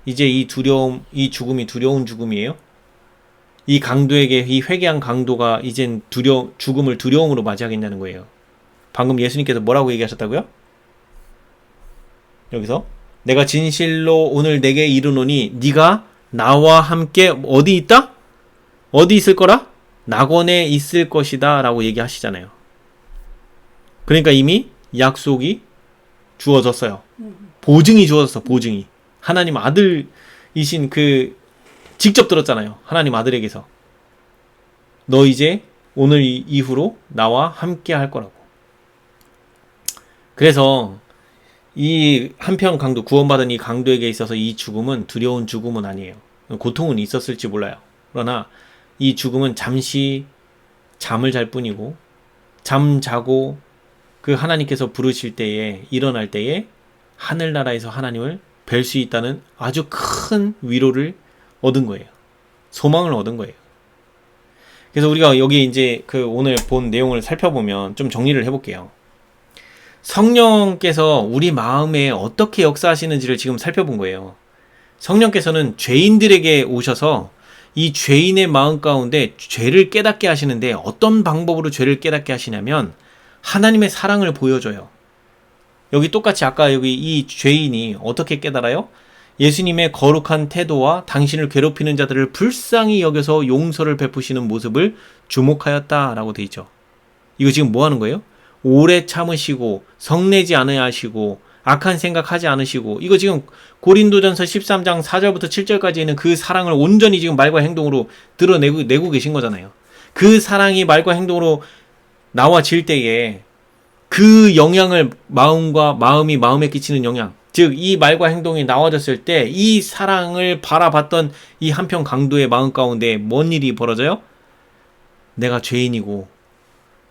A: 이제 이 죽음이 두려운 죽음이에요. 이 강도에게, 이 회개한 강도가 이젠 죽음을 두려움으로 맞이하겠냐는 거예요. 방금 예수님께서 뭐라고 얘기하셨다고요? 여기서 내가 진실로 오늘 내게 이르노니 네가 나와 함께 어디 있다? 어디 있을 거라? 낙원에 있을 것이다 라고 얘기하시잖아요. 그러니까 이미 약속이 주어졌어요. 보증이 주어졌어. 보증이. 하나님 아들이신 직접 들었잖아요. 하나님 아들에게서. 너 이제 오늘 이후로 나와 함께 할 거라고. 그래서 이 한편 강도, 구원받은 이 강도에게 있어서 이 죽음은 두려운 죽음은 아니에요. 고통은 있었을지 몰라요. 그러나 이 죽음은 잠시 잠을 잘 뿐이고, 잠 자고 그 하나님께서 부르실 때에, 일어날 때에 하늘나라에서 하나님을 뵐 수 있다는 아주 큰 위로를 얻은 거예요. 소망을 얻은 거예요. 그래서 우리가 여기 이제 오늘 본 내용을 살펴보면 좀 정리를 해볼게요. 성령께서 우리 마음에 어떻게 역사하시는지를 지금 살펴본 거예요. 성령께서는 죄인들에게 오셔서 이 죄인의 마음 가운데 죄를 깨닫게 하시는데 어떤 방법으로 죄를 깨닫게 하시냐면 하나님의 사랑을 보여줘요. 여기 똑같이 아까 여기 이 죄인이 어떻게 깨달아요? 예수님의 거룩한 태도와 당신을 괴롭히는 자들을 불쌍히 여겨서 용서를 베푸시는 모습을 주목하였다라고 돼 있죠. 이거 지금 뭐 하는 거예요? 오래 참으시고 성내지 않아야 하시고 악한 생각하지 않으시고, 이거 지금 고린도전서 13장 4절부터 7절까지 있는 그 사랑을 온전히 지금 말과 행동으로 드러내고 계신 거잖아요. 그 사랑이 말과 행동으로 나와질 때에 그 영향을 마음이 마음에 끼치는 영향, 즉 이 말과 행동이 나와졌을 때 이 사랑을 바라봤던 이 한편 강도의 마음 가운데 뭔 일이 벌어져요? 내가 죄인이고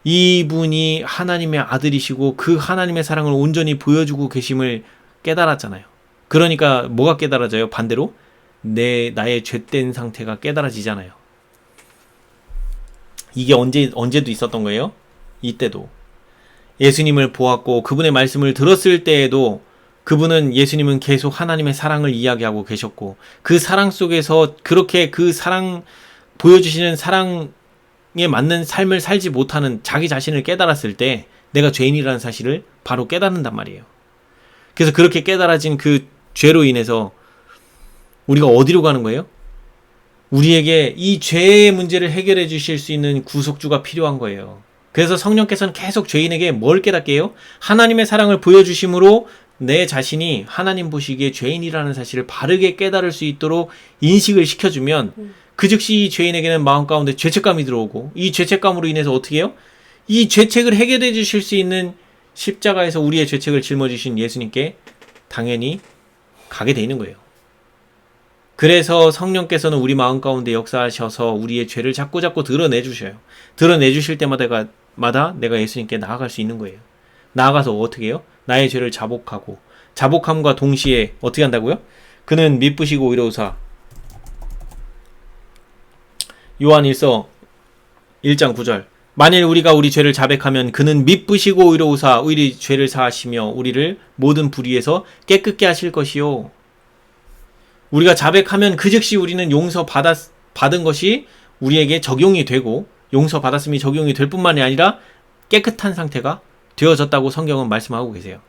A: 이분이 하나님의 아들이시고 그 하나님의 사랑을 온전히 보여주고 계심을 깨달았잖아요. 그러니까 뭐가 깨달아져요? 반대로 나의 죄된 상태가 깨달아지잖아요. 이게 언제도 있었던 거예요? 이때도 예수님을 보았고 그분의 말씀을 들었을 때에도 예수님은 계속 하나님의 사랑을 이야기하고 계셨고, 그 사랑 속에서 그렇게 그 사랑 보여주시는 사랑에 맞는 삶을 살지 못하는 자기 자신을 깨달았을 때 내가 죄인이라는 사실을 바로 깨닫는단 말이에요. 그래서 그렇게 깨달아진 그 죄로 인해서 우리가 어디로 가는 거예요? 우리에게 이 죄의 문제를 해결해 주실 수 있는 구속주가 필요한 거예요. 그래서 성령께서는 계속 죄인에게 뭘 깨닫게 해요? 하나님의 사랑을 보여주심으로 내 자신이 하나님 보시기에 죄인이라는 사실을 바르게 깨달을 수 있도록 인식을 시켜주면 그 즉시 이 죄인에게는 마음 가운데 죄책감이 들어오고, 이 죄책감으로 인해서 어떻게 해요? 이 죄책을 해결해 주실 수 있는 십자가에서 우리의 죄책을 짊어지신 예수님께 당연히 가게 돼 있는 거예요. 그래서 성령께서는 우리 마음 가운데 역사하셔서 우리의 죄를 자꾸 드러내 주셔요. 드러내 주실 때마다 내가 예수님께 나아갈 수 있는 거예요. 나아가서 어떻게 해요? 나의 죄를 자복함과 동시에 어떻게 한다고요? 그는 미쁘시고 의로우사. 요한일서 1장 9절. 만일 우리가 우리 죄를 자백하면 그는 미쁘시고 의로우사 우리 죄를 사하시며 우리를 모든 불의에서 깨끗게 하실 것이요. 우리가 자백하면 그 즉시 우리는 받은 것이 우리에게 적용이 되고, 용서받았음이 적용이 될 뿐만이 아니라 깨끗한 상태가 되어졌다고 성경은 말씀하고 계세요.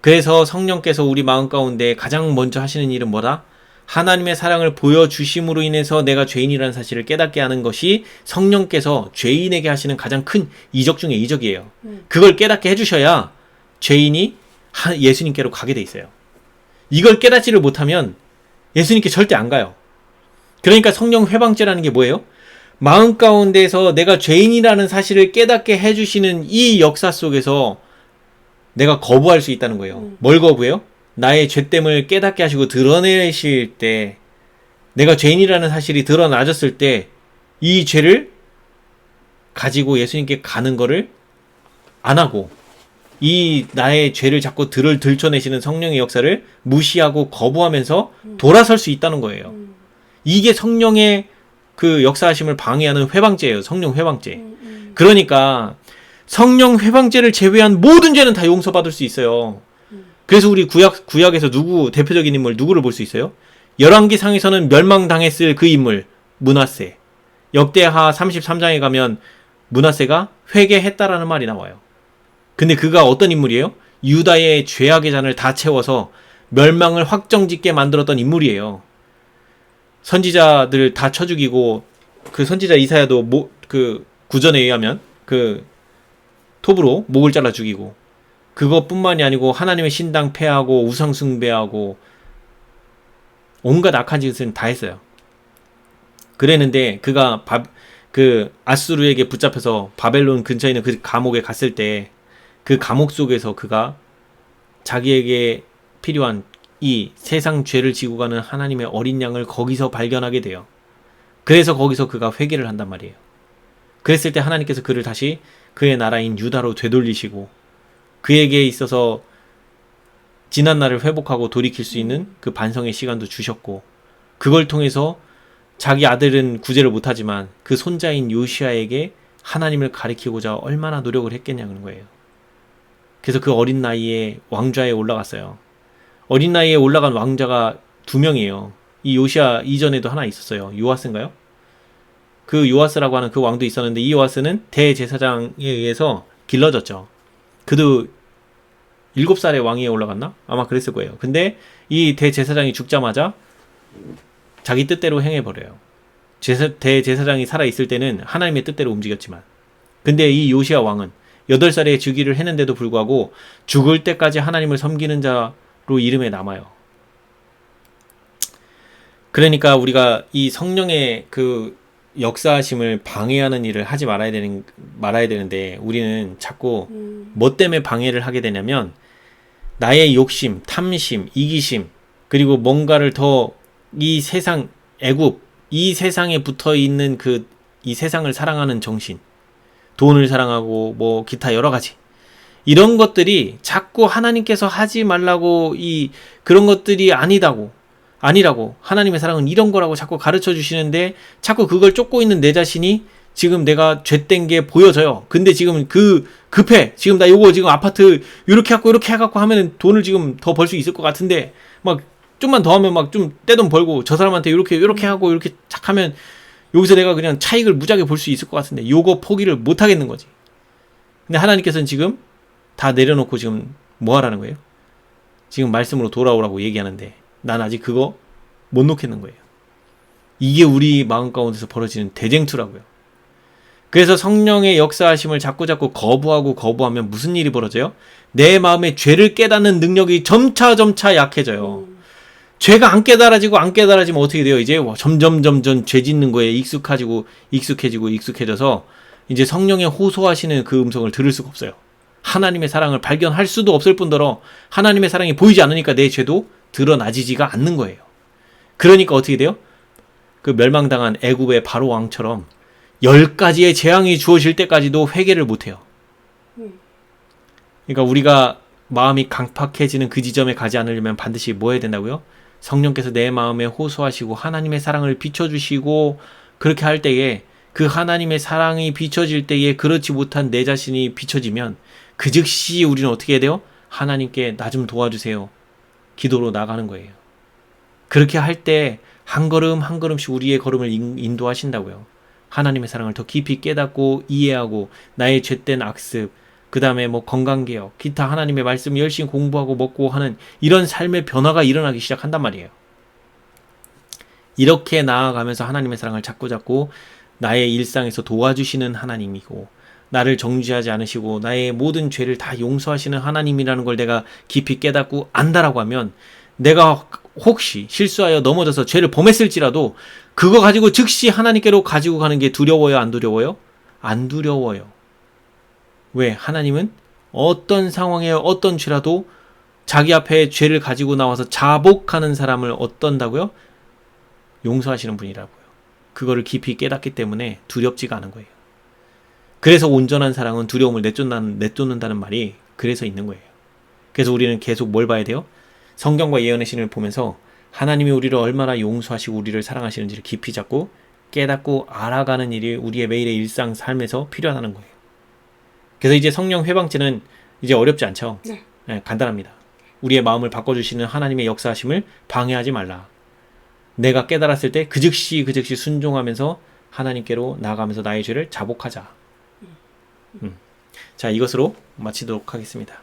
A: 그래서 성령께서 우리 마음 가운데 가장 먼저 하시는 일은 뭐다? 하나님의 사랑을 보여주심으로 인해서 내가 죄인이라는 사실을 깨닫게 하는 것이 성령께서 죄인에게 하시는 가장 큰 이적 중에 이적이에요. 그걸 깨닫게 해주셔야 죄인이 예수님께로 가게 돼 있어요. 이걸 깨닫지를 못하면 예수님께 절대 안 가요. 그러니까 성령 회방죄라는 게 뭐예요? 마음 가운데서 내가 죄인이라는 사실을 깨닫게 해주시는 이 역사 속에서 내가 거부할 수 있다는 거예요. 뭘 거부해요? 나의 죄됨을 깨닫게 하시고 드러내실 때, 내가 죄인이라는 사실이 드러나졌을 때 이 죄를 가지고 예수님께 가는 거를 안 하고, 이 나의 죄를 자꾸 들춰내시는 성령의 역사를 무시하고 거부하면서 돌아설 수 있다는 거예요. 이게 성령의 그 역사하심을 방해하는 회방죄예요. 성령 회방죄. 그러니까 성령 회방죄를 제외한 모든 죄는 다 용서받을 수 있어요. 그래서 우리 구약에서 대표적인 인물 누구를 볼 수 있어요? 열왕기상에서는 멸망당했을 그 인물 므낫세. 역대하 33장에 가면 므낫세가 회개했다라는 말이 나와요. 근데 그가 어떤 인물이에요? 유다의 죄악의 잔을 다 채워서 멸망을 확정짓게 만들었던 인물이에요. 선지자들 다 쳐 죽이고, 그 선지자 이사야도 그 구전에 의하면 그 톱으로 목을 잘라 죽이고, 그것뿐만이 아니고 하나님의 신당 폐하고 우상 숭배하고 온갖 악한 짓을 다 했어요. 그랬는데 그가 아수르에게 붙잡혀서 바벨론 근처에 있는 그 감옥에 갔을 때 그 감옥 속에서 그가 자기에게 필요한 이 세상 죄를 지고 가는 하나님의 어린 양을 거기서 발견하게 돼요. 그래서 거기서 그가 회개를 한단 말이에요. 그랬을 때 하나님께서 그를 다시 그의 나라인 유다로 되돌리시고, 그에게 있어서 지난 날을 회복하고 돌이킬 수 있는 그 반성의 시간도 주셨고, 그걸 통해서 자기 아들은 구제를 못하지만 그 손자인 요시아에게 하나님을 가리키고자 얼마나 노력을 했겠냐는 거예요. 그래서 그 어린 나이에 왕좌에 올라갔어요. 어린 나이에 올라간 왕자가 2명이에요. 이 요시아 이전에도 하나 있었어요. 요아스인가요? 그 요아스라고 하는 그 왕도 있었는데, 이 요아스는 대제사장에 의해서 길러졌죠. 그도 7살에 왕위에 올라갔나? 아마 그랬을 거예요. 근데 이 대제사장이 죽자마자 자기 뜻대로 행해버려요. 대제사장이 살아있을 때는 하나님의 뜻대로 움직였지만, 근데 이 요시아 왕은 8살에 즉위를 했는데도 불구하고 죽을 때까지 하나님을 섬기는 자로 이름에 남아요. 그러니까 우리가 이 성령의 그 역사하심을 방해하는 일을 하지 말아야 되는데 우리는 자꾸 뭐 때문에 방해를 하게 되냐면 나의 욕심, 탐심, 이기심, 그리고 뭔가를 더 이 세상, 애굽, 이 세상에 붙어 있는 이 세상을 사랑하는 정신, 돈을 사랑하고 뭐 기타 여러 가지 이런 것들이 자꾸 하나님께서 하지 말라고 그런 것들이 아니라고 하나님의 사랑은 이런 거라고 자꾸 가르쳐 주시는데 자꾸 그걸 쫓고 있는 내 자신이 지금 내가 죄된 게 보여져요. 근데 지금 급해. 지금 나 요거 지금 아파트 요렇게 해갖고 하면은 돈을 지금 더 벌 수 있을 것 같은데 막 좀만 더 하면 막 좀 떼돈 벌고 저 사람한테 요렇게 하고 이렇게 착 하면 여기서 내가 그냥 차익을 무지하게 볼 수 있을 것 같은데 요거 포기를 못 하겠는 거지. 근데 하나님께서는 지금 다 내려놓고 지금 뭐 하라는 거예요? 지금 말씀으로 돌아오라고 얘기하는데 난 아직 그거 못 놓겠는 거예요. 이게 우리 마음 가운데서 벌어지는 대쟁투라고요. 그래서 성령의 역사하심을 자꾸 거부하면 무슨 일이 벌어져요? 내 마음의 죄를 깨닫는 능력이 점차 약해져요. 죄가 안 깨달아지면 어떻게 돼요? 이제 점점 죄 짓는 거에 익숙해져서 이제 성령의 호소하시는 그 음성을 들을 수가 없어요. 하나님의 사랑을 발견할 수도 없을 뿐더러 하나님의 사랑이 보이지 않으니까 내 죄도 드러나지지가 않는 거예요. 그러니까 어떻게 돼요? 그 멸망당한 애굽의 바로 왕처럼 10가지의 재앙이 주어질 때까지도 회개를 못해요. 그러니까 우리가 마음이 강팍해지는 그 지점에 가지 않으려면 반드시 뭐 해야 된다고요? 성령께서 내 마음에 호소하시고 하나님의 사랑을 비춰주시고 그렇게 할 때에 그 하나님의 사랑이 비춰질 때에 그렇지 못한 내 자신이 비춰지면 그 즉시 우리는 어떻게 해야 돼요? 하나님께 나 좀 도와주세요. 기도로 나가는 거예요. 그렇게 할 때 한 걸음씩 우리의 걸음을 인도하신다고요. 하나님의 사랑을 더 깊이 깨닫고 이해하고 나의 죄된 악습, 그 다음에 뭐 건강개혁, 기타 하나님의 말씀 열심히 공부하고 먹고 하는 이런 삶의 변화가 일어나기 시작한단 말이에요. 이렇게 나아가면서 하나님의 사랑을 자꾸 나의 일상에서 도와주시는 하나님이고 나를 정죄하지 않으시고 나의 모든 죄를 다 용서하시는 하나님이라는 걸 내가 깊이 깨닫고 안다라고 하면 내가 혹시 실수하여 넘어져서 죄를 범했을지라도 그거 가지고 즉시 하나님께로 가지고 가는 게 두려워요? 안 두려워요? 안 두려워요. 왜? 하나님은 어떤 상황에 어떤 죄라도 자기 앞에 죄를 가지고 나와서 자복하는 사람을 어떤다고요? 용서하시는 분이라고요. 그거를 깊이 깨닫기 때문에 두렵지가 않은 거예요. 그래서 온전한 사랑은 두려움을 내쫓는다는 말이 그래서 있는 거예요. 그래서 우리는 계속 뭘 봐야 돼요? 성경과 예언의 신을 보면서 하나님이 우리를 얼마나 용서하시고 우리를 사랑하시는지를 깊이 잡고 깨닫고 알아가는 일이 우리의 매일의 일상 삶에서 필요하다는 거예요. 그래서 이제 성령 회방죄는 이제 어렵지 않죠? 네, 간단합니다. 우리의 마음을 바꿔주시는 하나님의 역사하심을 방해하지 말라. 내가 깨달았을 때 그 즉시 순종하면서 하나님께로 나아가면서 나의 죄를 자복하자. 자, 이것으로 마치도록 하겠습니다.